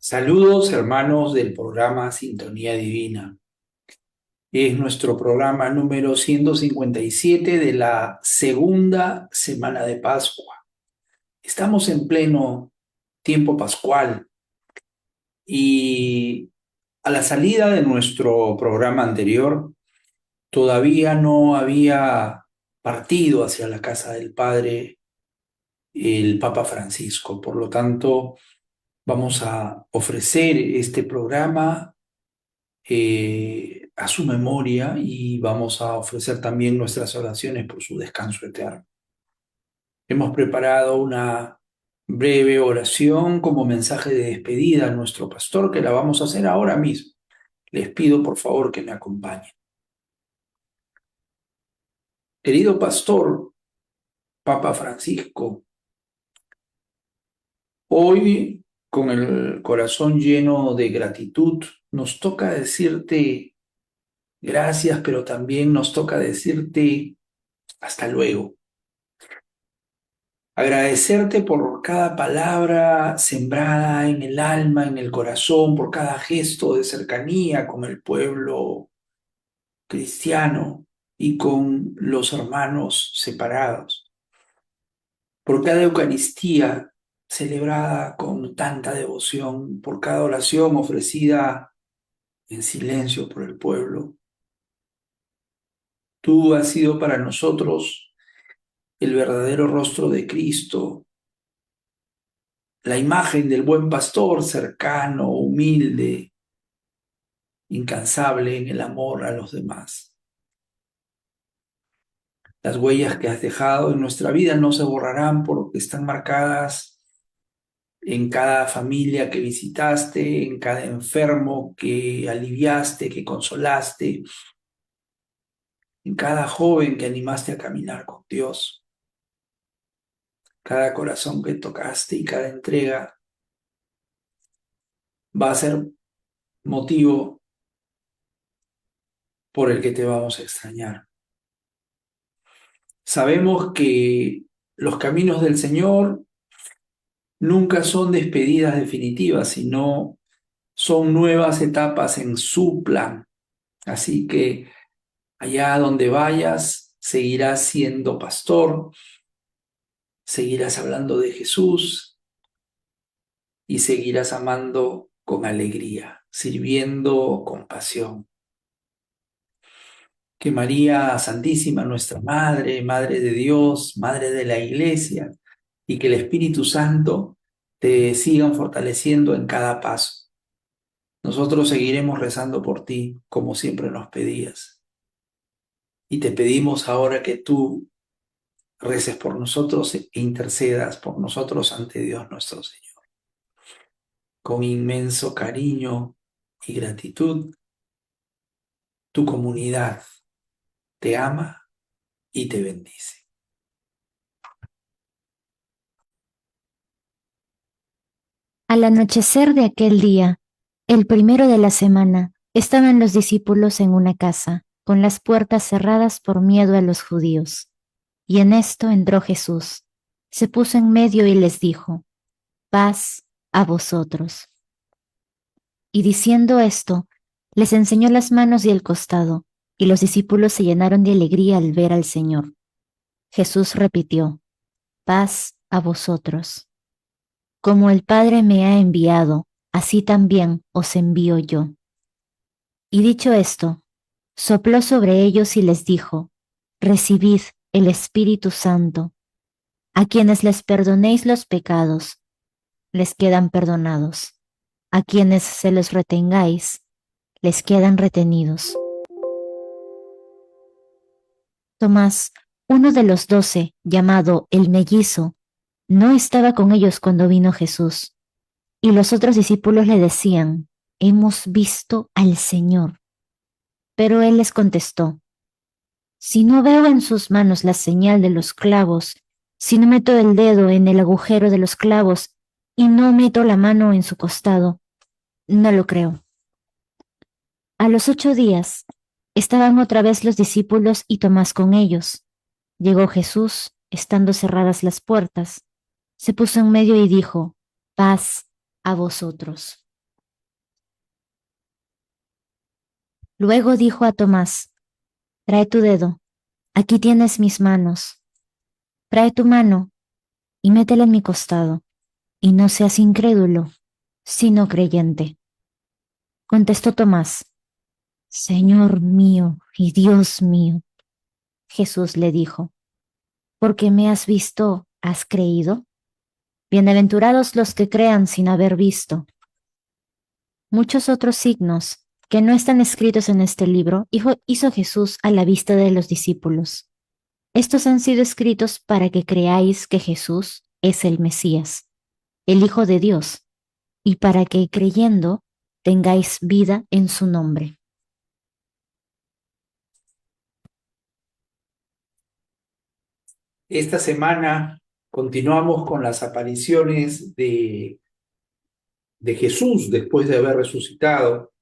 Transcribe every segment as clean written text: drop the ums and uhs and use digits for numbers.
Saludos hermanos del programa Sintonía Divina. Es nuestro programa número 157 de la segunda semana de Pascua. Estamos en pleno tiempo pascual y a la salida de nuestro programa anterior todavía no había partido hacia la casa del Padre el Papa Francisco. Por lo tanto, vamos a ofrecer este programa a su memoria y vamos a ofrecer también nuestras oraciones por su descanso eterno. Hemos preparado una breve oración como mensaje de despedida a nuestro pastor que la vamos a hacer ahora mismo. Les pido por favor que me acompañen. Querido pastor, Papa Francisco, hoy con el corazón lleno de gratitud nos toca decirte gracias, pero también nos toca decirte hasta luego. Agradecerte por cada palabra sembrada en el alma, en el corazón, por cada gesto de cercanía con el pueblo cristiano y con los hermanos separados, por cada Eucaristía celebrada con tanta devoción, por cada oración ofrecida en silencio por el pueblo. Tú has sido para nosotros el verdadero rostro de Cristo, la imagen del buen pastor cercano, humilde, incansable en el amor a los demás. Las huellas que has dejado en nuestra vida no se borrarán porque están marcadas en cada familia que visitaste, en cada enfermo que aliviaste, que consolaste, en cada joven que animaste a caminar con Dios, cada corazón que tocaste y cada entrega va a ser motivo por el que te vamos a extrañar. Sabemos que los caminos del Señor nunca son despedidas definitivas, sino son nuevas etapas en su plan. Así que allá donde vayas, seguirás siendo pastor, seguirás hablando de Jesús y seguirás amando con alegría, sirviendo con pasión. Que María Santísima, nuestra Madre, Madre de Dios, Madre de la Iglesia, y que el Espíritu Santo te sigan fortaleciendo en cada paso. Nosotros seguiremos rezando por ti, como siempre nos pedías. Y te pedimos ahora que tú reces por nosotros e intercedas por nosotros ante Dios nuestro Señor. Con inmenso cariño y gratitud, tu comunidad te ama y te bendice. Al anochecer de aquel día, el primero de la semana, estaban los discípulos en una casa, con las puertas cerradas por miedo a los judíos. Y en esto entró Jesús, se puso en medio y les dijo, paz a vosotros. Y diciendo esto, les enseñó las manos y el costado, y los discípulos se llenaron de alegría al ver al Señor. Jesús repitió, paz a vosotros. Como el Padre me ha enviado, así también os envío yo. Y dicho esto, sopló sobre ellos y les dijo, recibid el Espíritu Santo. A quienes les perdonéis los pecados, les quedan perdonados. A quienes se los retengáis, les quedan retenidos. Tomás, uno de los 12, llamado el mellizo, no estaba con ellos cuando vino Jesús. Y los otros discípulos le decían, hemos visto al Señor. Pero él les contestó, si no veo en sus manos la señal de los clavos, si no meto el dedo en el agujero de los clavos y no meto la mano en su costado, no lo creo. A los 8 días estaban otra vez los discípulos y Tomás con ellos. Llegó Jesús, estando cerradas las puertas, se puso en medio y dijo, paz a vosotros. Luego dijo a Tomás, trae tu dedo, aquí tienes mis manos. Trae tu mano y métela en mi costado, y no seas incrédulo, sino creyente. Contestó Tomás, Señor mío y Dios mío. Jesús le dijo, porque me has visto, has creído. Bienaventurados los que crean sin haber visto. Muchos otros signos que no están escritos en este libro hizo Jesús a la vista de los discípulos. Estos han sido escritos para que creáis que Jesús es el Mesías, el Hijo de Dios, y para que creyendo tengáis vida en su nombre. Esta semana continuamos con las apariciones de Jesús después de haber resucitado,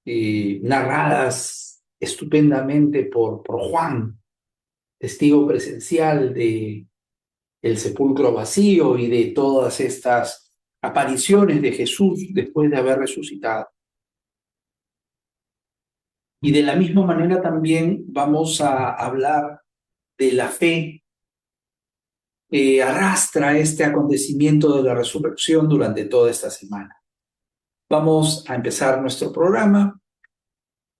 narradas estupendamente por Juan, testigo presencial de el sepulcro vacío y de todas estas apariciones de Jesús después de haber resucitado. Y de la misma manera también vamos a hablar de la fe que arrastra este acontecimiento de la resurrección durante toda esta semana. Vamos a empezar nuestro programa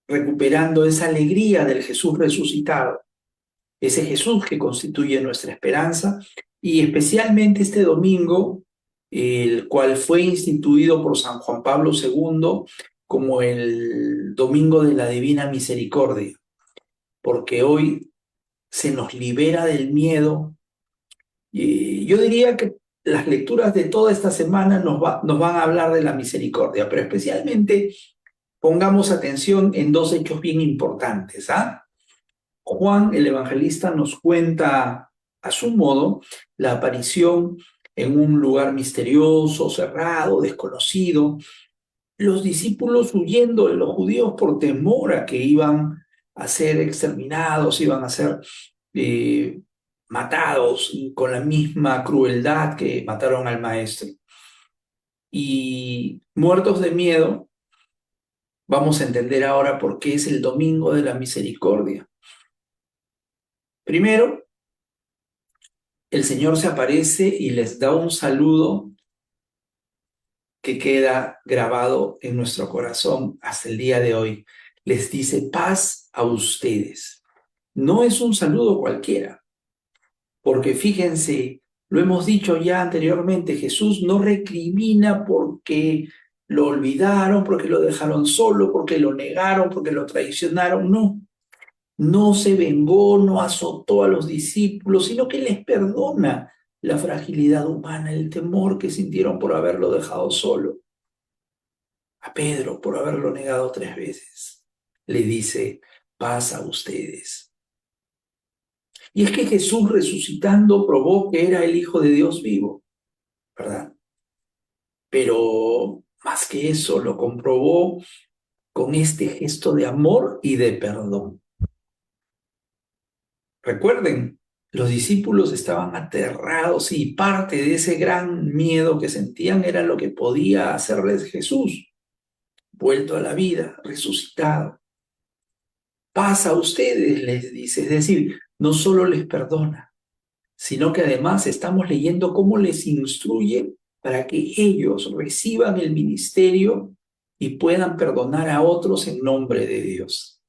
recuperando esa alegría del Jesús resucitado, ese Jesús que constituye nuestra esperanza, y especialmente este domingo, el cual fue instituido por San Juan Pablo II como el Domingo de la Divina Misericordia, porque hoy se nos libera del miedo. Y yo diría que las lecturas de toda esta semana nos van a hablar de la misericordia, pero especialmente pongamos atención en dos hechos bien importantes, ¿ah? Juan, el evangelista, nos cuenta a su modo la aparición en un lugar misterioso, cerrado, desconocido. Los discípulos huyendo de los judíos por temor a que iban a ser exterminados, iban a ser eh, matados con la misma crueldad que mataron al maestro. Y muertos de miedo, vamos a entender ahora por qué es el Domingo de la Misericordia. Primero, el Señor se aparece y les da un saludo que queda grabado en nuestro corazón hasta el día de hoy. Les dice paz a ustedes. No es un saludo cualquiera, porque fíjense, lo hemos dicho ya anteriormente, Jesús no recrimina porque lo olvidaron, porque lo dejaron solo, porque lo negaron, porque lo traicionaron, no. No se vengó, no azotó a los discípulos, sino que les perdona la fragilidad humana, el temor que sintieron por haberlo dejado solo. A Pedro, por haberlo negado 3 veces, le dice, paz a ustedes. Y es que Jesús resucitando probó que era el Hijo de Dios vivo, ¿verdad? Pero más que eso, lo comprobó con este gesto de amor y de perdón. Recuerden, los discípulos estaban aterrados y parte de ese gran miedo que sentían era lo que podía hacerles Jesús, vuelto a la vida, resucitado. Paz a ustedes, les dice, es decir, no solo les perdona, sino que además estamos leyendo cómo les instruye para que ellos reciban el ministerio y puedan perdonar a otros en nombre de Dios.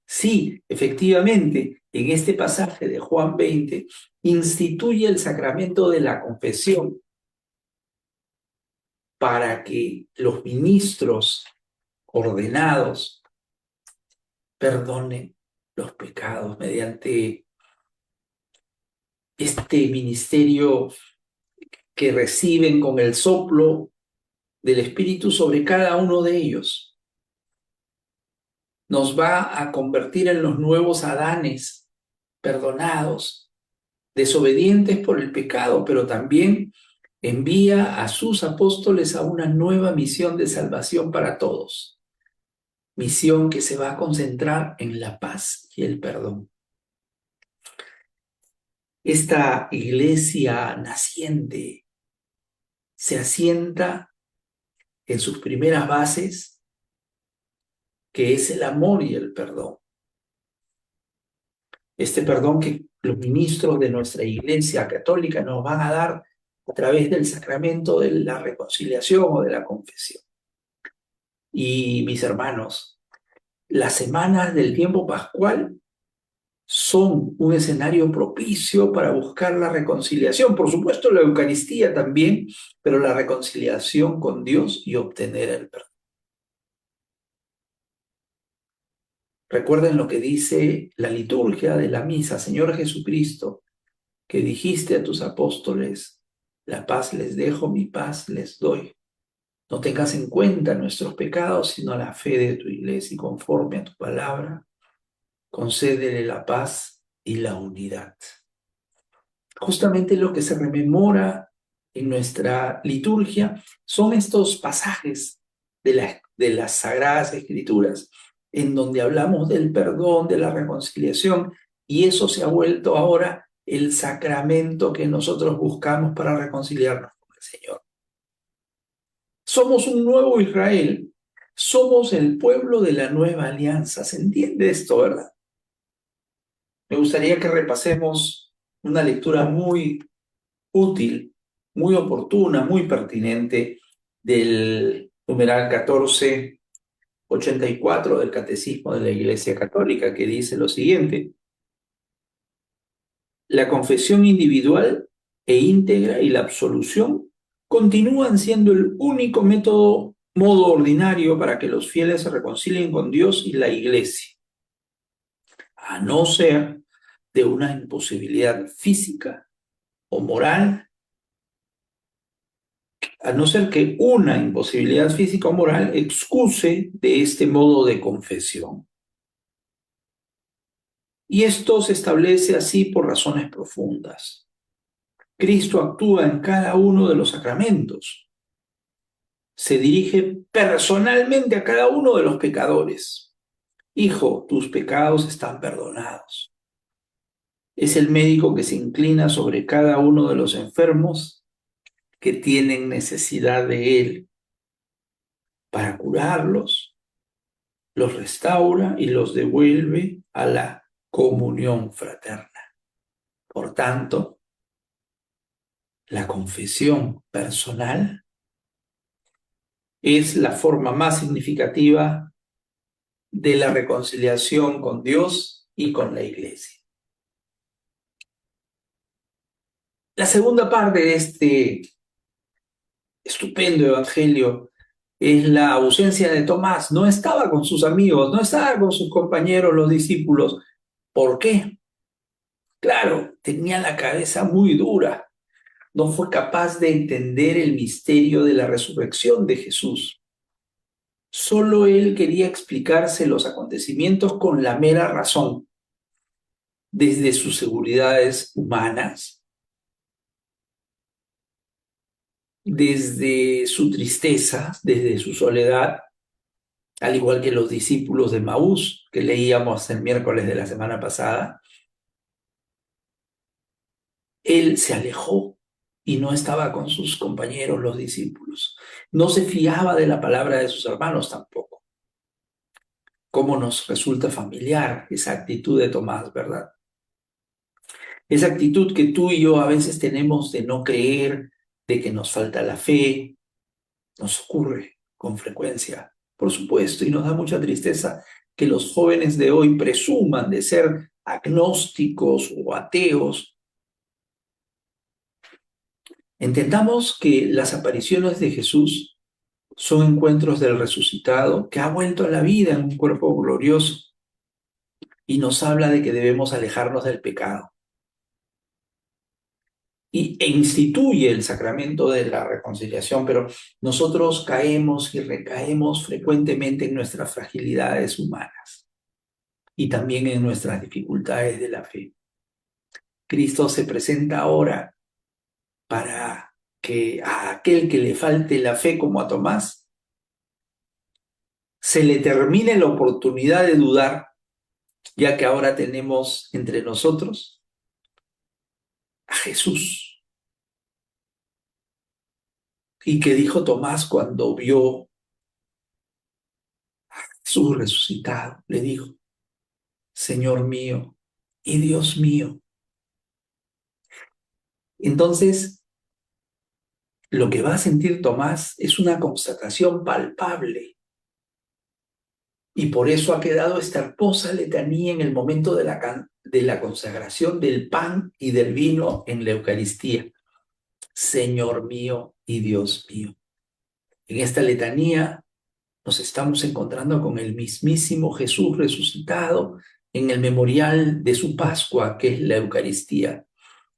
Sí, efectivamente, en este pasaje de Juan 20 instituye el sacramento de la confesión para que los ministros ordenados perdonen los pecados mediante este ministerio que reciben con el soplo del Espíritu sobre cada uno de ellos. Nos va a convertir en los nuevos Adanes, perdonados, desobedientes por el pecado, pero también envía a sus apóstoles a una nueva misión de salvación para todos. Misión que se va a concentrar en la paz y el perdón. Esta iglesia naciente se asienta en sus primeras bases que es el amor y el perdón. Este perdón que los ministros de nuestra Iglesia Católica nos van a dar a través del sacramento de la reconciliación o de la confesión. Y mis hermanos, las semanas del tiempo pascual son un escenario propicio para buscar la reconciliación. Por supuesto, la Eucaristía también, pero la reconciliación con Dios y obtener el perdón. Recuerden lo que dice la liturgia de la misa, Señor Jesucristo, que dijiste a tus apóstoles, la paz les dejo, mi paz les doy. No tengas en cuenta nuestros pecados, sino la fe de tu iglesia, y conforme a tu palabra, concédele la paz y la unidad. Justamente lo que se rememora en nuestra liturgia son estos pasajes de las Sagradas Escrituras, en donde hablamos del perdón, de la reconciliación, y eso se ha vuelto ahora el sacramento que nosotros buscamos para reconciliarnos con el Señor. Somos un nuevo Israel, somos el pueblo de la nueva alianza. ¿Se entiende esto, verdad? Me gustaría que repasemos una lectura muy útil, muy oportuna, muy pertinente del numeral 1484 del Catecismo de la Iglesia Católica, que dice lo siguiente: la confesión individual e íntegra y la absolución continúan siendo el único modo ordinario para que los fieles se reconcilien con Dios y la Iglesia, a no ser de una imposibilidad física o moral, a no ser que una imposibilidad física o moral excuse de este modo de confesión. Y esto se establece así por razones profundas. Cristo actúa en cada uno de los sacramentos. Se dirige personalmente a cada uno de los pecadores. Hijo, tus pecados están perdonados. Es el médico que se inclina sobre cada uno de los enfermos que tienen necesidad de él para curarlos, los restaura y los devuelve a la comunión fraterna. Por tanto, la confesión personal es la forma más significativa de la reconciliación con Dios y con la Iglesia. La segunda parte de este estupendo evangelio es la ausencia de Tomás. No estaba con sus amigos, no estaba con sus compañeros, los discípulos. ¿Por qué? Claro, tenía la cabeza muy dura. No fue capaz de entender el misterio de la resurrección de Jesús. Solo él quería explicarse los acontecimientos con la mera razón, desde sus seguridades humanas, desde su tristeza, desde su soledad, al igual que los discípulos de Maús que leíamos el miércoles de la semana pasada. Él se alejó y no estaba con sus compañeros, los discípulos. No se fiaba de la palabra de sus hermanos tampoco. Cómo nos resulta familiar esa actitud de Tomás, ¿verdad? Esa actitud que tú y yo a veces tenemos de no creer, de que nos falta la fe, nos ocurre con frecuencia, por supuesto, y nos da mucha tristeza que los jóvenes de hoy presuman de ser agnósticos o ateos. Entendamos que las apariciones de Jesús son encuentros del resucitado que ha vuelto a la vida en un cuerpo glorioso y nos habla de que debemos alejarnos del pecado. E instituye el sacramento de la reconciliación, pero nosotros caemos y recaemos frecuentemente en nuestras fragilidades humanas y también en nuestras dificultades de la fe. Cristo se presenta ahora para que a aquel que le falte la fe como a Tomás, se le termine la oportunidad de dudar, ya que ahora tenemos entre nosotros a Jesús. ¿Y qué dijo Tomás cuando vio a Jesús resucitado le dijo, Señor mío y Dios mío. Entonces, lo que va a sentir Tomás es una constatación palpable. Y por eso ha quedado esta hermosa letanía en el momento de la consagración del pan y del vino en la Eucaristía. Señor mío y Dios mío. En esta letanía nos estamos encontrando con el mismísimo Jesús resucitado en el memorial de su Pascua, que es la Eucaristía.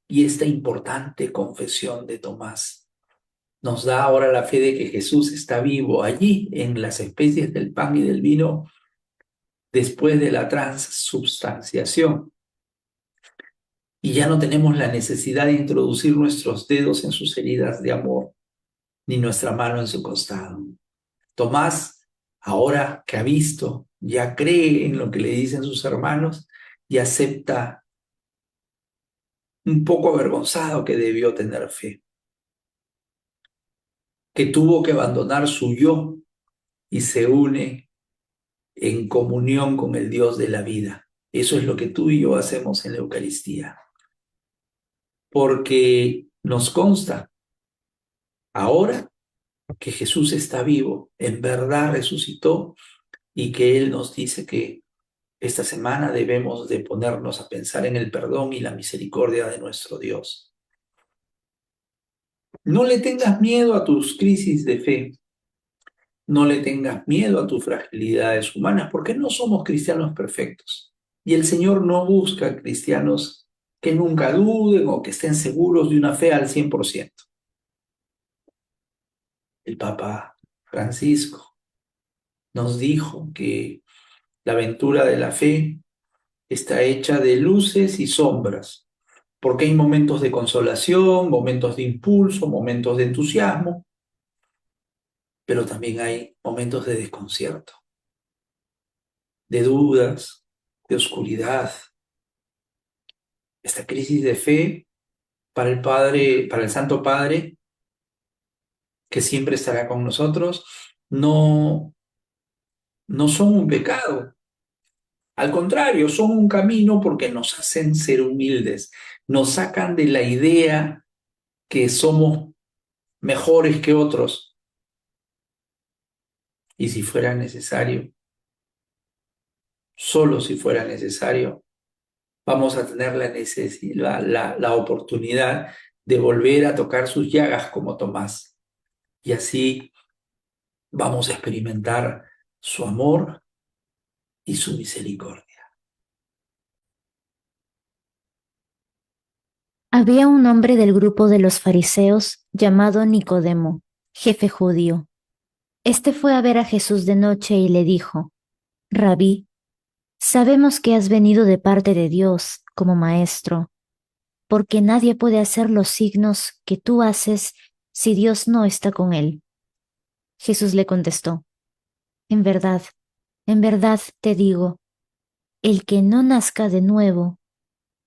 Y esta importante confesión de Tomás nos da ahora la fe de que Jesús está vivo allí en las especies del pan y del vino después de la transubstanciación. Y ya no tenemos la necesidad de introducir nuestros dedos en sus heridas de amor, ni nuestra mano en su costado. Tomás, ahora que ha visto, ya cree en lo que le dicen sus hermanos y acepta un poco avergonzado que debió tener fe, que tuvo que abandonar su yo y se une en comunión con el Dios de la vida. Eso es lo que tú y yo hacemos en la Eucaristía, porque nos consta ahora que Jesús está vivo, en verdad resucitó y que Él nos dice que esta semana debemos de ponernos a pensar en el perdón y la misericordia de nuestro Dios. No le tengas miedo a tus crisis de fe, no le tengas miedo a tus fragilidades humanas, porque no somos cristianos perfectos. Y el Señor no busca cristianos que nunca duden o que estén seguros de una fe al 100%. El Papa Francisco nos dijo que la aventura de la fe está hecha de luces y sombras, porque hay momentos de consolación, momentos de impulso, momentos de entusiasmo, pero también hay momentos de desconcierto, de dudas, de oscuridad. Esta crisis de fe para el Padre, para el Santo Padre, que siempre estará con nosotros, no, no son un pecado. Al contrario, son un camino porque nos hacen ser humildes, nos sacan de la idea que somos mejores que otros. Y si fuera necesario, solo si fuera necesario, vamos a tener la oportunidad de volver a tocar sus llagas como Tomás. Y así vamos a experimentar su amor y su misericordia. Había un hombre del grupo de los fariseos llamado Nicodemo, jefe judío. Este fue a ver a Jesús de noche y le dijo, Rabí, sabemos que has venido de parte de Dios como maestro, porque nadie puede hacer los signos que tú haces si Dios no está con él. Jesús le contestó, en verdad te digo, el que no nazca de nuevo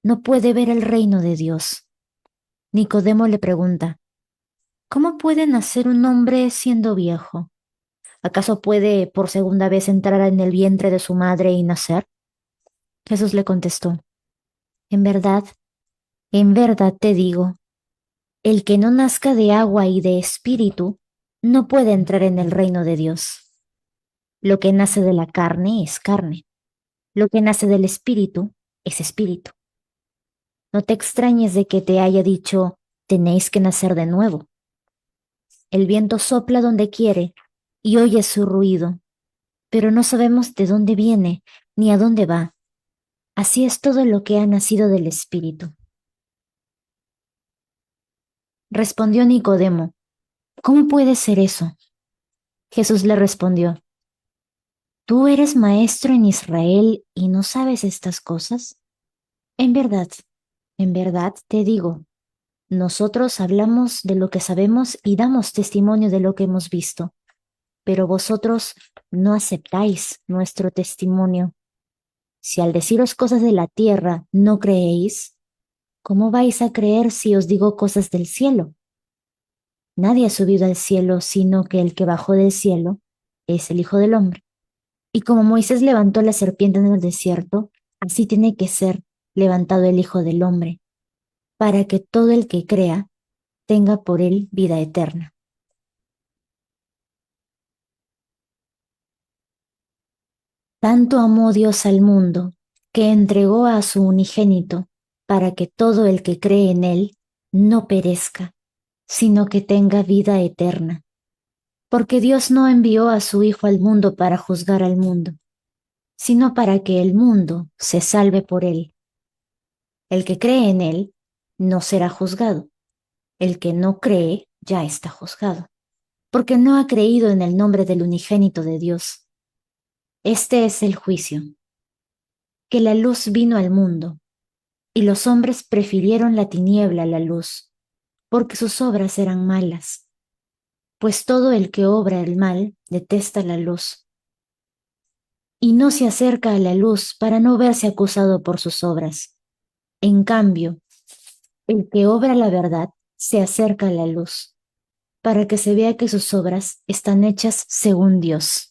no puede ver el reino de Dios. Nicodemo le pregunta, ¿cómo puede nacer un hombre siendo viejo? ¿Acaso puede por segunda vez entrar en el vientre de su madre y nacer? Jesús le contestó, en verdad te digo, el que no nazca de agua y de espíritu no puede entrar en el reino de Dios. Lo que nace de la carne es carne, lo que nace del espíritu es espíritu. No te extrañes de que te haya dicho, tenéis que nacer de nuevo. El viento sopla donde quiere y oyes su ruido, pero no sabemos de dónde viene ni a dónde va. Así es todo lo que ha nacido del espíritu. Respondió Nicodemo, ¿cómo puede ser eso? Jesús le respondió, ¿tú eres maestro en Israel y no sabes estas cosas? En verdad te digo, nosotros hablamos de lo que sabemos y damos testimonio de lo que hemos visto, pero vosotros no aceptáis nuestro testimonio. Si al deciros cosas de la tierra no creéis, ¿cómo vais a creer si os digo cosas del cielo? Nadie ha subido al cielo sino que el que bajó del cielo es el Hijo del Hombre. Y como Moisés levantó la serpiente en el desierto, así tiene que ser levantado el Hijo del Hombre, para que todo el que crea tenga por él vida eterna. Tanto amó Dios al mundo, que entregó a su unigénito, para que todo el que cree en él no perezca, sino que tenga vida eterna. Porque Dios no envió a su Hijo al mundo para juzgar al mundo, sino para que el mundo se salve por él. El que cree en él no será juzgado. El que no cree ya está juzgado, porque no ha creído en el nombre del unigénito de Dios. Este es el juicio, que la luz vino al mundo, y los hombres prefirieron la tiniebla a la luz, porque sus obras eran malas. Pues todo el que obra el mal detesta la luz, y no se acerca a la luz para no verse acusado por sus obras. En cambio, el que obra la verdad se acerca a la luz, para que se vea que sus obras están hechas según Dios.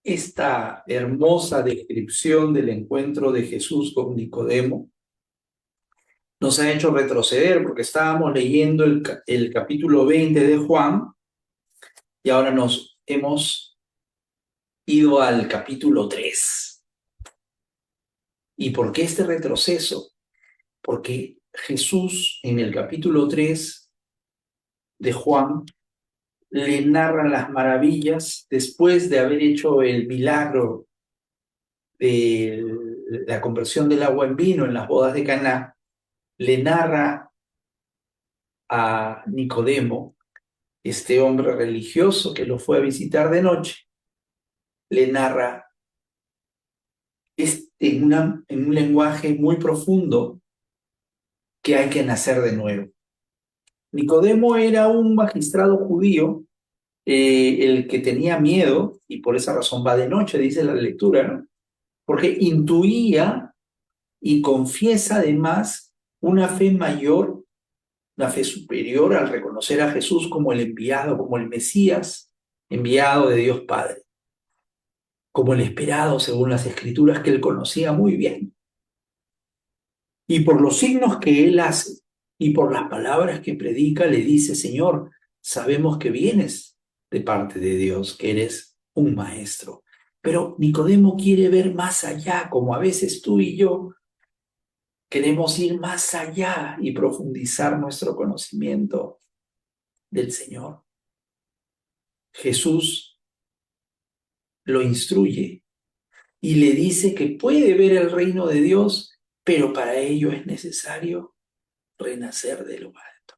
Esta hermosa descripción del encuentro de Jesús con Nicodemo nos ha hecho retroceder porque estábamos leyendo el capítulo 20 de Juan y ahora nos hemos ido al capítulo 3. ¿Y por qué este retroceso? Porque Jesús en el capítulo 3 de Juan le narra las maravillas después de haber hecho el milagro de la conversión del agua en vino en las bodas de Caná. Le narra a Nicodemo, este hombre religioso que lo fue a visitar de noche, le narra en un lenguaje muy profundo que hay que nacer de nuevo. Nicodemo era un magistrado judío, el que tenía miedo, y por esa razón va de noche, dice la lectura, ¿no? Porque intuía y confiesa además una fe mayor, una fe superior al reconocer a Jesús como el enviado, como el Mesías, enviado de Dios Padre, como el esperado según las escrituras que él conocía muy bien. Y por los signos que él hace y por las palabras que predica, le dice: Señor, sabemos que vienes de parte de Dios, que eres un maestro. Pero Nicodemo quiere ver más allá, como a veces tú y yo queremos ir más allá y profundizar nuestro conocimiento del Señor. Jesús lo instruye y le dice que puede ver el reino de Dios, pero para ello es necesario renacer de lo alto.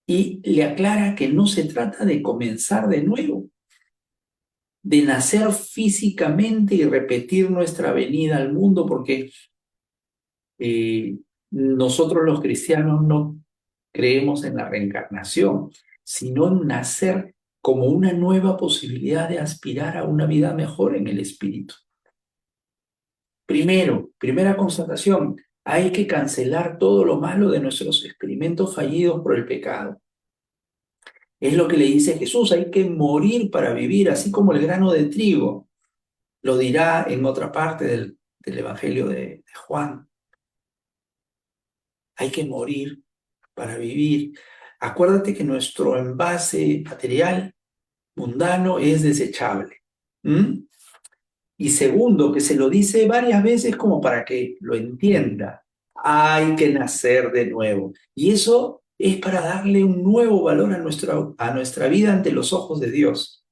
Y le aclara que no se trata de comenzar de nuevo, de nacer físicamente y repetir nuestra venida al mundo, porque nosotros los cristianos no creemos en la reencarnación, sino en nacer como una nueva posibilidad de aspirar a una vida mejor en el espíritu. Primera constatación, hay que cancelar todo lo malo de nuestros experimentos fallidos por el pecado. Es lo que le dice Jesús: hay que morir para vivir, así como el grano de trigo. Lo dirá en otra parte del Evangelio de Juan. Hay que morir para vivir. Acuérdate que nuestro envase material mundano es desechable. ¿Mm? Y segundo, que se lo dice varias veces como para que lo entienda. Hay que nacer de nuevo. Y eso es para darle un nuevo valor a nuestra vida ante los ojos de Dios.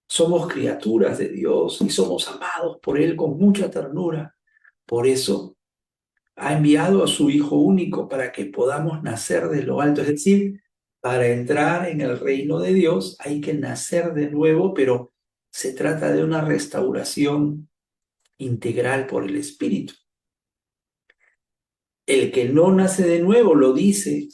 Somos criaturas de Dios y somos amados por Él con mucha ternura. Por eso ha enviado a su Hijo único para que podamos nacer de lo alto. Es decir, para entrar en el reino de Dios hay que nacer de nuevo, pero se trata de una restauración integral por el Espíritu. El que no nace de nuevo, lo dice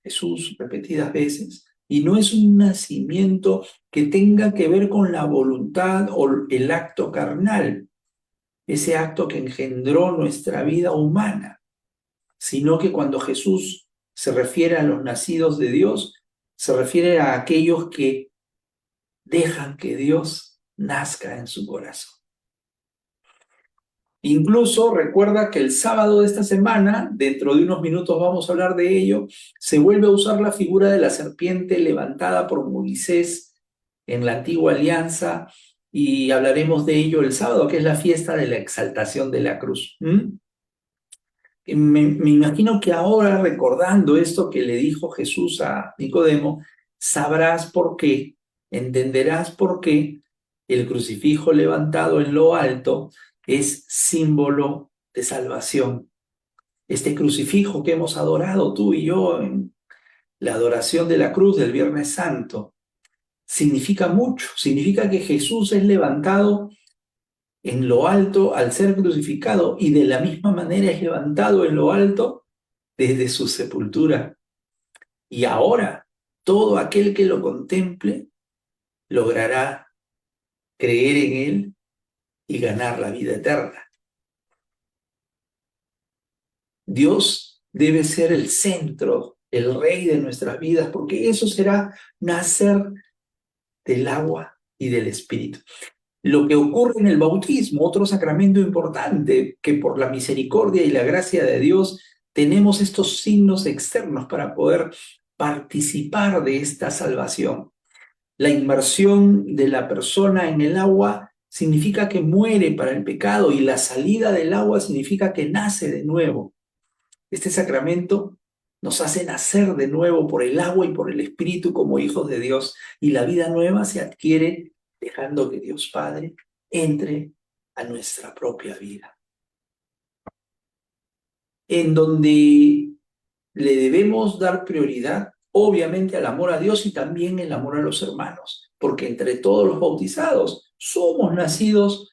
Jesús repetidas veces, y no es un nacimiento que tenga que ver con la voluntad o el acto carnal, ese acto que engendró nuestra vida humana, sino que cuando Jesús se refiere a los nacidos de Dios, Se refiere a aquellos que dejan que Dios nazca en su corazón. Incluso recuerda que el sábado de esta semana, dentro de unos minutos vamos a hablar de ello, se vuelve a usar la figura de la serpiente levantada por Moisés en la antigua alianza y hablaremos de ello el sábado, que es la fiesta de la exaltación de la cruz. Me imagino que ahora, recordando esto que le dijo Jesús a Nicodemo, sabrás por qué, entenderás por qué el crucifijo levantado en lo alto es símbolo de salvación. Este crucifijo que hemos adorado tú y yo en la adoración de la cruz del Viernes Santo, significa mucho, significa que Jesús es levantado en lo alto al ser crucificado y de la misma manera es levantado en lo alto desde su sepultura. Y ahora todo aquel que lo contemple logrará creer en él y ganar la vida eterna. Dios debe ser el centro, el rey de nuestras vidas, porque eso será nacer del agua y del Espíritu. Lo que ocurre en el bautismo, otro sacramento importante, que por la misericordia y la gracia de Dios tenemos estos signos externos para poder participar de esta salvación. La inmersión de la persona en el agua significa que muere para el pecado y la salida del agua significa que nace de nuevo. Este sacramento nos hace nacer de nuevo por el agua y por el Espíritu como hijos de Dios y la vida nueva se adquiere dejando que Dios Padre entre a nuestra propia vida, en donde le debemos dar prioridad, obviamente, al amor a Dios y también el amor a los hermanos, porque entre todos los bautizados somos nacidos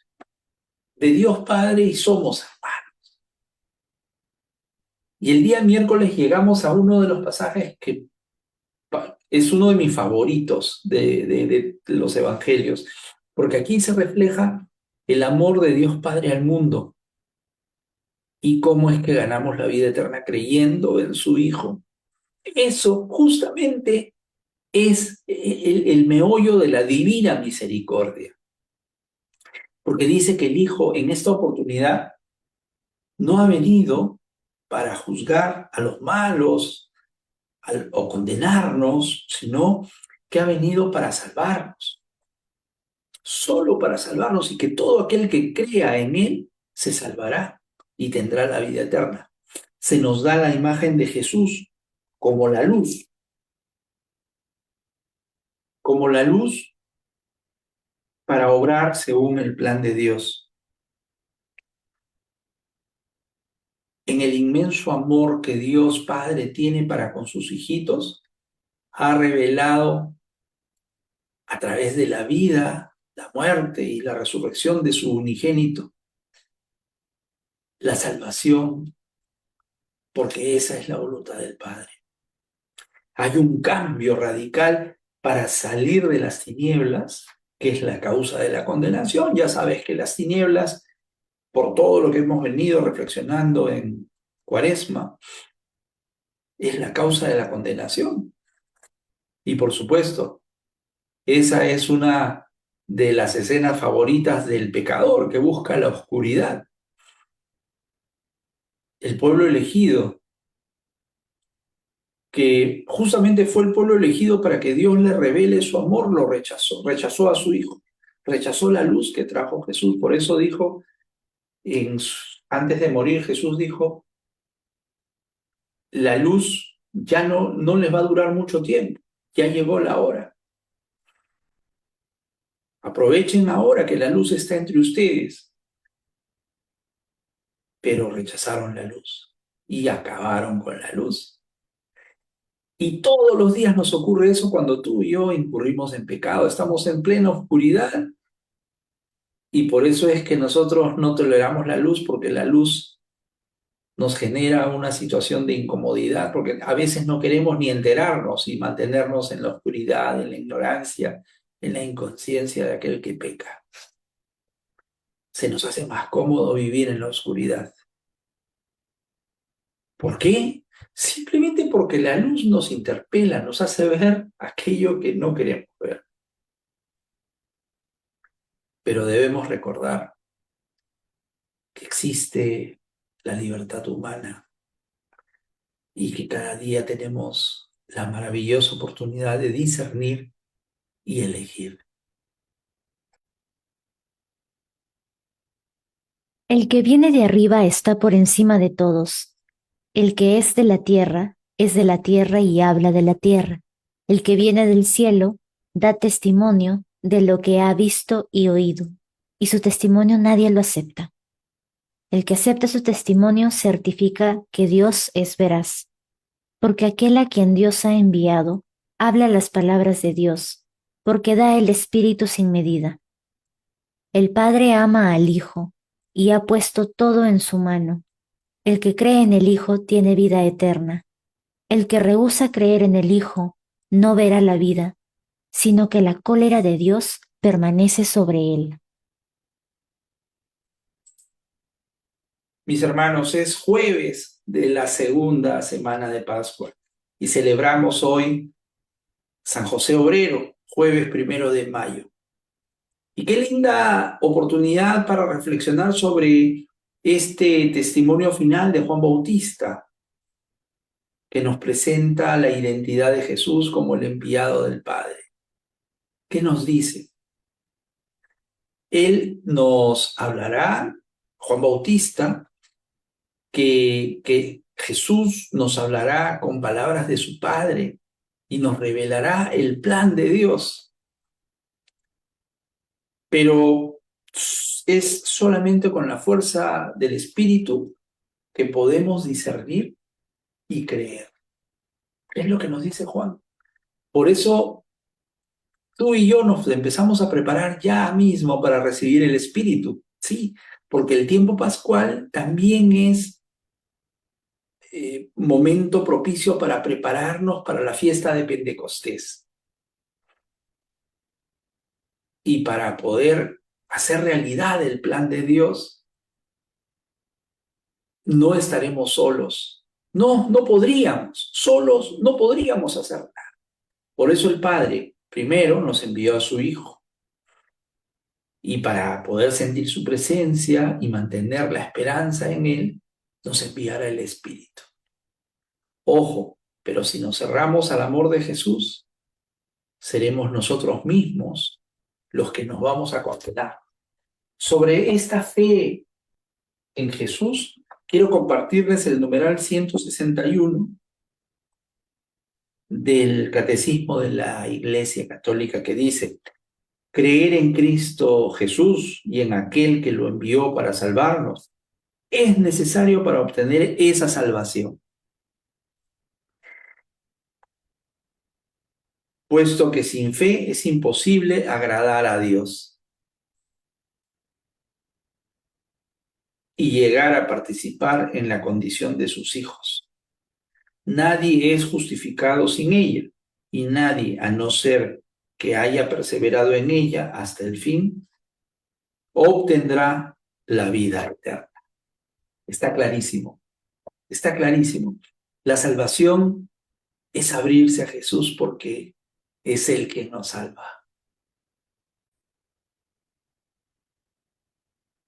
de Dios Padre y somos hermanos. Y el día miércoles llegamos a uno de los pasajes que es uno de mis favoritos de los evangelios, porque aquí se refleja el amor de Dios Padre al mundo y cómo es que ganamos la vida eterna creyendo en su Hijo. Eso justamente es el meollo de la divina misericordia, porque dice que el Hijo en esta oportunidad no ha venido para juzgar a los malos o condenarnos, sino que ha venido para salvarnos, solo para salvarnos y que todo aquel que crea en Él se salvará y tendrá la vida eterna. Se nos da la imagen de Jesús como como la luz para obrar según el plan de Dios. En el inmenso amor que Dios Padre tiene para con sus hijitos, ha revelado a través de la vida, la muerte y la resurrección de su unigénito, la salvación, porque esa es la voluntad del Padre. Hay un cambio radical para salir de las tinieblas, que es la causa de la condenación. Ya sabes que las tinieblas, por todo lo que hemos venido reflexionando en Cuaresma, es la causa de la condenación. Y por supuesto, esa es una de las escenas favoritas del pecador que busca la oscuridad. El pueblo elegido, que justamente fue el pueblo elegido para que Dios le revele su amor, lo rechazó, rechazó a su Hijo, rechazó la luz que trajo Jesús. Por eso dijo, antes de morir, Jesús dijo, la luz ya no les va a durar mucho tiempo, ya llegó la hora. Aprovechen ahora que la luz está entre ustedes, pero rechazaron la luz y acabaron con la luz. Y todos los días nos ocurre eso cuando tú y yo incurrimos en pecado, estamos en plena oscuridad y por eso es que nosotros no toleramos la luz porque la luz nos genera una situación de incomodidad porque a veces no queremos ni enterarnos y mantenernos en la oscuridad, en la ignorancia, en la inconsciencia de aquel que peca. Se nos hace más cómodo vivir en la oscuridad. ¿Por qué? simplemente porque la luz nos interpela, nos hace ver aquello que no queremos ver. Pero debemos recordar que existe la libertad humana y que cada día tenemos la maravillosa oportunidad de discernir y elegir. El que viene de arriba está por encima de todos. El que es de la tierra y habla de la tierra. El que viene del cielo da testimonio de lo que ha visto y oído, y su testimonio nadie lo acepta. El que acepta su testimonio certifica que Dios es veraz, porque aquel a quien Dios ha enviado habla las palabras de Dios, porque da el Espíritu sin medida. El Padre ama al Hijo y ha puesto todo en su mano. El que cree en el Hijo tiene vida eterna. El que rehúsa creer en el Hijo no verá la vida, sino que la cólera de Dios permanece sobre él. Mis hermanos, es jueves de la segunda semana de Pascua y celebramos hoy San José Obrero, jueves 1 de mayo. Y qué linda oportunidad para reflexionar sobre este testimonio final de Juan Bautista, que nos presenta la identidad de Jesús como el enviado del Padre. ¿Qué nos dice? Él nos hablará, Juan Bautista, que Jesús nos hablará con palabras de su Padre y nos revelará el plan de Dios. Pero es solamente con la fuerza del Espíritu que podemos discernir y creer. Es lo que nos dice Juan. Por eso tú y yo nos empezamos a preparar ya mismo para recibir el Espíritu, ¿sí? Porque el tiempo pascual también es momento propicio para prepararnos para la fiesta de Pentecostés y para poder hacer realidad el plan de Dios. No estaremos solos. No, no podríamos. Solos no podríamos hacer nada. Por eso el Padre primero nos envió a su Hijo. Y para poder sentir su presencia y mantener la esperanza en Él, nos enviará el Espíritu. Ojo, pero si nos cerramos al amor de Jesús, seremos nosotros mismos los que nos vamos a condenar. Sobre esta fe en Jesús, quiero compartirles el numeral 161 del Catecismo de la Iglesia Católica que dice: creer en Cristo Jesús y en aquel que lo envió para salvarnos es necesario para obtener esa salvación, puesto que sin fe es imposible agradar a Dios y llegar a participar en la condición de sus hijos. Nadie es justificado sin ella, y nadie, a no ser que haya perseverado en ella hasta el fin, obtendrá la vida eterna. Está clarísimo, está clarísimo. La salvación es abrirse a Jesús porque es Él quien nos salva.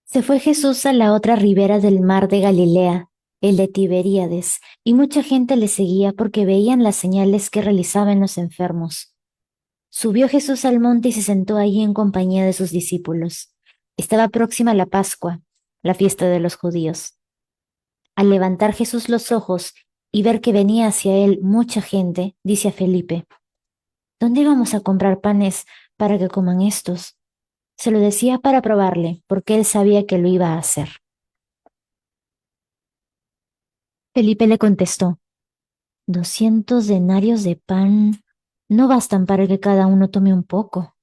Se fue Jesús a la otra ribera del mar de Galilea, el de Tiberíades, y mucha gente le seguía porque veían las señales que realizaban los enfermos. Subió Jesús al monte y se sentó allí en compañía de sus discípulos. Estaba próxima la Pascua, la fiesta de los judíos. Al levantar Jesús los ojos y ver que venía hacia él mucha gente, dice a Felipe: ¿dónde vamos a comprar panes para que coman estos? Se lo decía para probarle, porque él sabía que lo iba a hacer. Felipe le contestó: 200 denarios de pan no bastan para que cada uno tome un poco.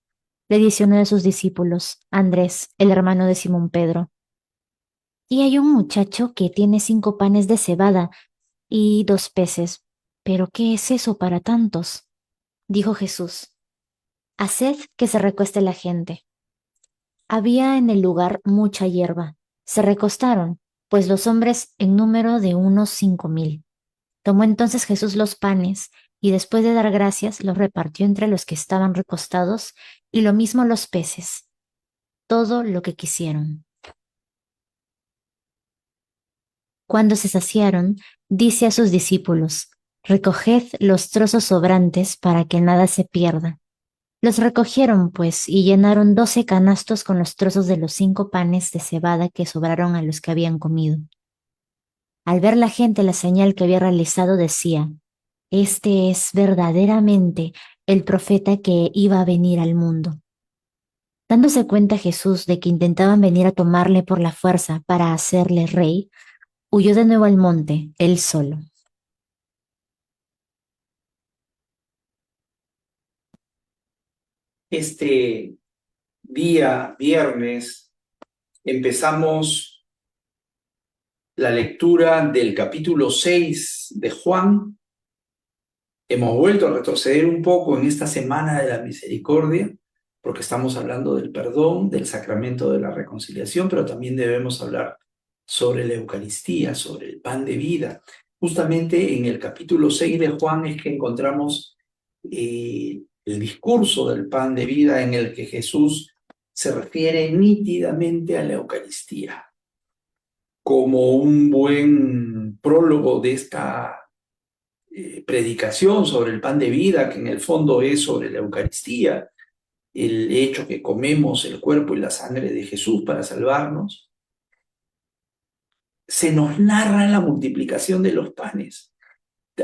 Le dice uno de sus discípulos, Andrés, el hermano de Simón Pedro. Y hay un muchacho que tiene 5 panes de cebada y 2 peces. ¿Pero qué es eso para tantos? Dijo Jesús: haced que se recueste la gente. Había en el lugar mucha hierba. Se recostaron, pues los hombres en número de unos 5,000. Tomó entonces Jesús los panes y después de dar gracias los repartió entre los que estaban recostados y lo mismo los peces, todo lo que quisieron. Cuando se saciaron, dice a sus discípulos, recoged los trozos sobrantes para que nada se pierda. Los recogieron, pues, y llenaron 12 canastos con los trozos de los 5 panes de cebada que sobraron a los que habían comido. Al ver la gente la señal que había realizado, decía, este es verdaderamente el profeta que iba a venir al mundo. Dándose cuenta Jesús de que intentaban venir a tomarle por la fuerza para hacerle rey, huyó de nuevo al monte, él solo. Este día, viernes, empezamos la lectura del capítulo 6 de Juan. Hemos vuelto a retroceder un poco en esta semana de la misericordia, porque estamos hablando del perdón, del sacramento de la reconciliación, pero también debemos hablar sobre la Eucaristía, sobre el pan de vida. Justamente en el capítulo 6 de Juan es que encontramos el discurso del pan de vida en el que Jesús se refiere nítidamente a la Eucaristía como un buen prólogo de esta predicación sobre el pan de vida, que en el fondo es sobre la Eucaristía, el hecho que comemos el cuerpo y la sangre de Jesús para salvarnos. Se nos narra la multiplicación de los panes,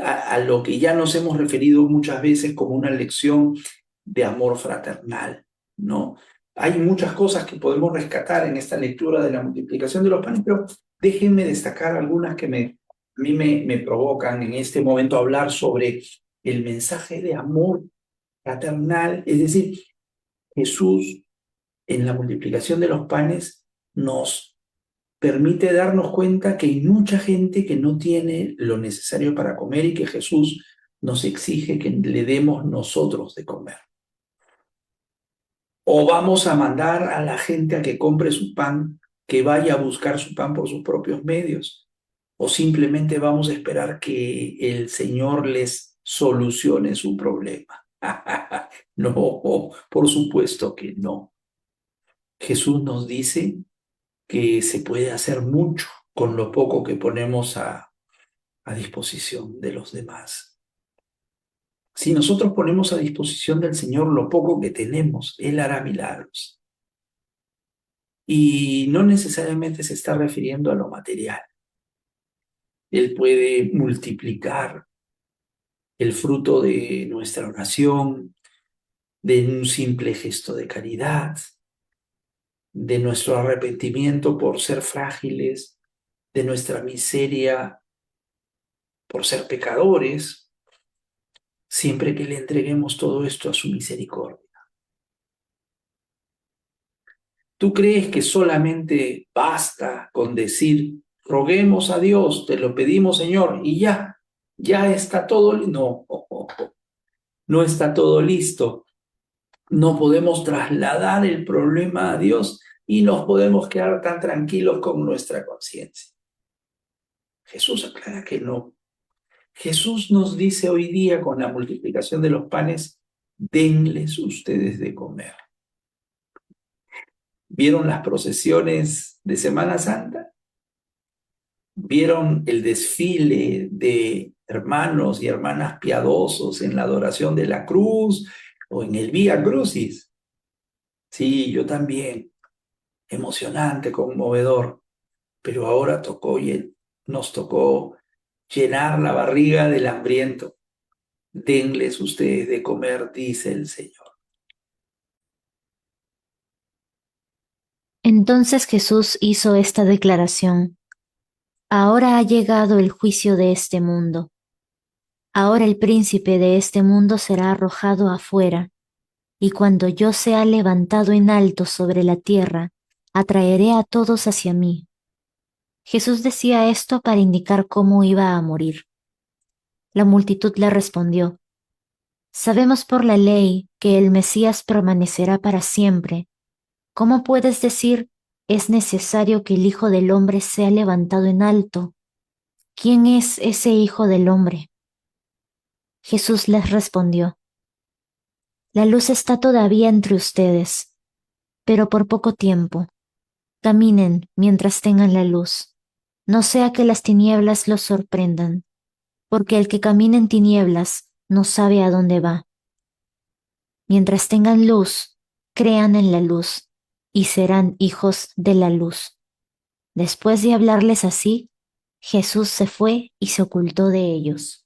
a lo que ya nos hemos referido muchas veces como una lección de amor fraternal, ¿no? Hay muchas cosas que podemos rescatar en esta lectura de la multiplicación de los panes, pero déjenme destacar algunas que a mí me provocan en este momento hablar sobre el mensaje de amor fraternal, es decir, Jesús en la multiplicación de los panes nos permite darnos cuenta que hay mucha gente que no tiene lo necesario para comer y que Jesús nos exige que le demos nosotros de comer. O vamos a mandar a la gente a que compre su pan, que vaya a buscar su pan por sus propios medios. O simplemente vamos a esperar que el Señor les solucione su problema. No, por supuesto que no. Jesús nos dice que se puede hacer mucho con lo poco que ponemos a disposición de los demás. Si nosotros ponemos a disposición del Señor lo poco que tenemos, Él hará milagros. Y no necesariamente se está refiriendo a lo material. Él puede multiplicar el fruto de nuestra oración, de un simple gesto de caridad, de nuestro arrepentimiento por ser frágiles, de nuestra miseria por ser pecadores, siempre que le entreguemos todo esto a su misericordia. ¿Tú crees que solamente basta con decir, roguemos a Dios, te lo pedimos, Señor, y ya está todo? No, no está todo listo. No podemos trasladar el problema a Dios y nos podemos quedar tan tranquilos con nuestra conciencia. Jesús aclara que no. Jesús nos dice hoy día con la multiplicación de los panes, denles ustedes de comer. ¿Vieron las procesiones de Semana Santa? ¿Vieron el desfile de hermanos y hermanas piadosos en la adoración de la cruz o en el Vía Crucis? Sí, yo también. Emocionante, conmovedor. Pero ahora nos tocó llenar la barriga del hambriento. Denles ustedes de comer, dice el Señor. Entonces Jesús hizo esta declaración. Ahora ha llegado el juicio de este mundo. Ahora el príncipe de este mundo será arrojado afuera, y cuando yo sea levantado en alto sobre la tierra, atraeré a todos hacia mí. Jesús decía esto para indicar cómo iba a morir. La multitud le respondió, sabemos por la ley que el Mesías permanecerá para siempre. ¿Cómo puedes decir, es necesario que el Hijo del Hombre sea levantado en alto? ¿quién es ese Hijo del Hombre? Jesús les respondió, la luz está todavía entre ustedes, pero por poco tiempo. Caminen mientras tengan la luz, no sea que las tinieblas los sorprendan, porque el que camina en tinieblas no sabe a dónde va. Mientras tengan luz, crean en la luz y serán hijos de la luz. Después de hablarles así, Jesús se fue y se ocultó de ellos.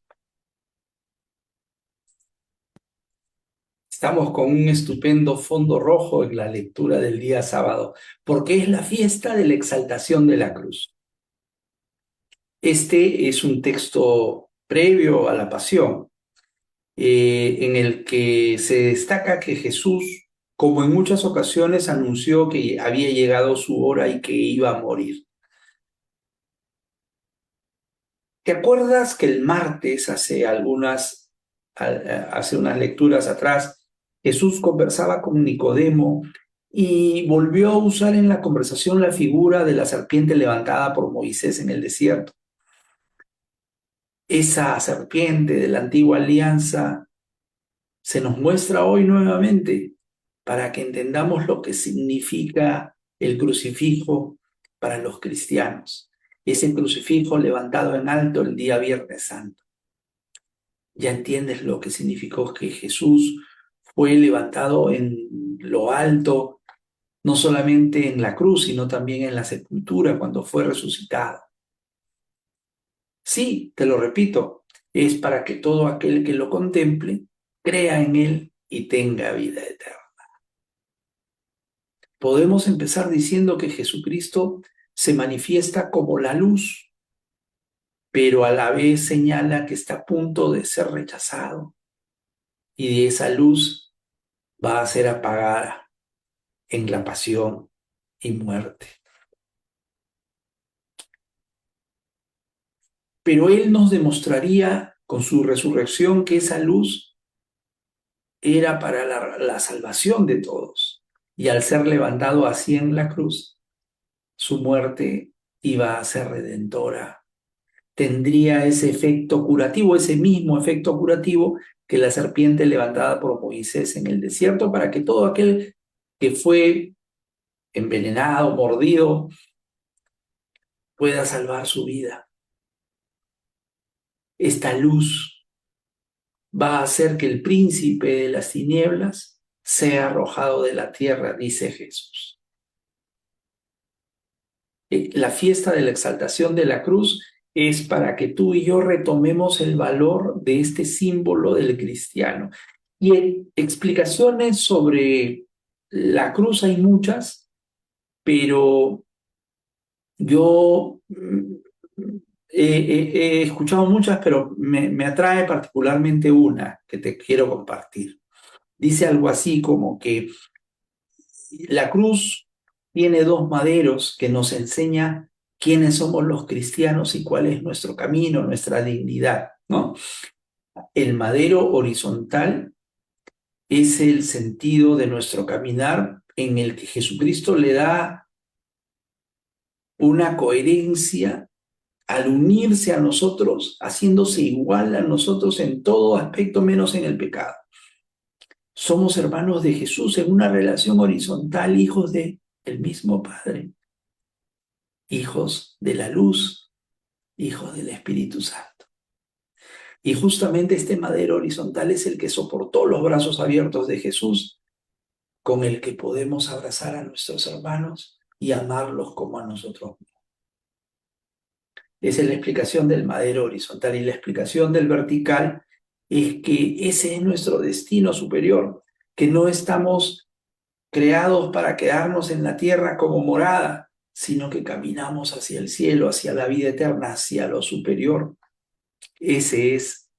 Estamos con un estupendo fondo rojo en la lectura del día sábado, porque es la fiesta de la exaltación de la cruz. Este es un texto previo a la pasión, en el que se destaca que Jesús, como en muchas ocasiones, anunció que había llegado su hora y que iba a morir. ¿Te acuerdas que el martes, hace unas lecturas atrás, Jesús conversaba con Nicodemo y volvió a usar en la conversación la figura de la serpiente levantada por Moisés en el desierto? Esa serpiente de la antigua alianza se nos muestra hoy nuevamente para que entendamos lo que significa el crucifijo para los cristianos. Ese crucifijo levantado en alto el día Viernes Santo. Ya entiendes lo que significó que Jesús fue levantado en lo alto, no solamente en la cruz, sino también en la sepultura cuando fue resucitado. Sí, te lo repito, es para que todo aquel que lo contemple crea en él y tenga vida eterna. Podemos empezar diciendo que Jesucristo se manifiesta como la luz, pero a la vez señala que está a punto de ser rechazado y esa luz va a ser apagada en la pasión y muerte. Pero Él nos demostraría con su resurrección que esa luz era para la salvación de todos. Y al ser levantado así en la cruz, su muerte iba a ser redentora. Tendría ese efecto curativo, ese mismo efecto curativo que la serpiente levantada por Moisés en el desierto, para que todo aquel que fue envenenado, mordido, pueda salvar su vida. Esta luz va a hacer que el príncipe de las tinieblas sea arrojado de la tierra, dice Jesús. La fiesta de la exaltación de la cruz es para que tú y yo retomemos el valor de este símbolo del cristiano. Y explicaciones sobre la cruz hay muchas, pero yo he escuchado muchas, pero me atrae particularmente una que te quiero compartir. Dice algo así como que la cruz tiene dos maderos que nos enseña quiénes somos los cristianos y cuál es nuestro camino, nuestra dignidad, ¿no? El madero horizontal es el sentido de nuestro caminar en el que Jesucristo le da una coherencia al unirse a nosotros, haciéndose igual a nosotros en todo aspecto menos en el pecado. Somos hermanos de Jesús en una relación horizontal, hijos de el mismo Padre, hijos de la luz, hijos del Espíritu Santo. Y justamente este madero horizontal es el que soportó los brazos abiertos de Jesús, con el que podemos abrazar a nuestros hermanos y amarlos como a nosotros mismos. Esa es la explicación del madero horizontal, y la explicación del vertical es que ese es nuestro destino superior, que no estamos creados para quedarnos en la tierra como morada, sino que caminamos hacia el cielo, hacia la vida eterna, hacia lo superior. Ese es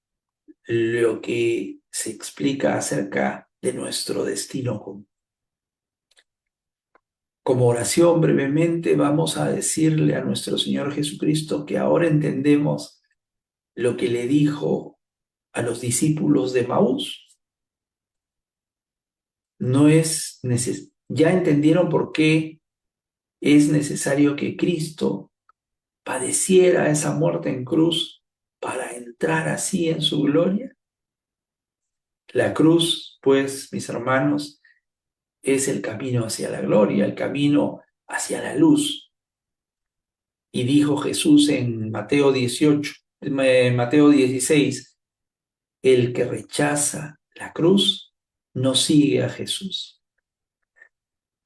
lo que se explica acerca de nuestro destino común. Como oración brevemente vamos a decirle a nuestro Señor Jesucristo que ahora entendemos lo que le dijo a los discípulos de Maús. Ya entendieron por qué es necesario que Cristo padeciera esa muerte en cruz para entrar así en su gloria? La cruz, pues, mis hermanos, es el camino hacia la gloria, el camino hacia la luz. Y dijo Jesús en Mateo 16, el que rechaza la cruz no sigue a Jesús.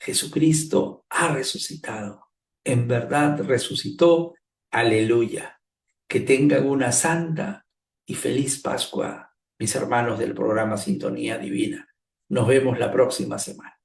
Jesucristo ha resucitado. En verdad resucitó. Aleluya. Que tengan una santa y feliz Pascua, mis hermanos del programa Sintonía Divina. Nos vemos la próxima semana.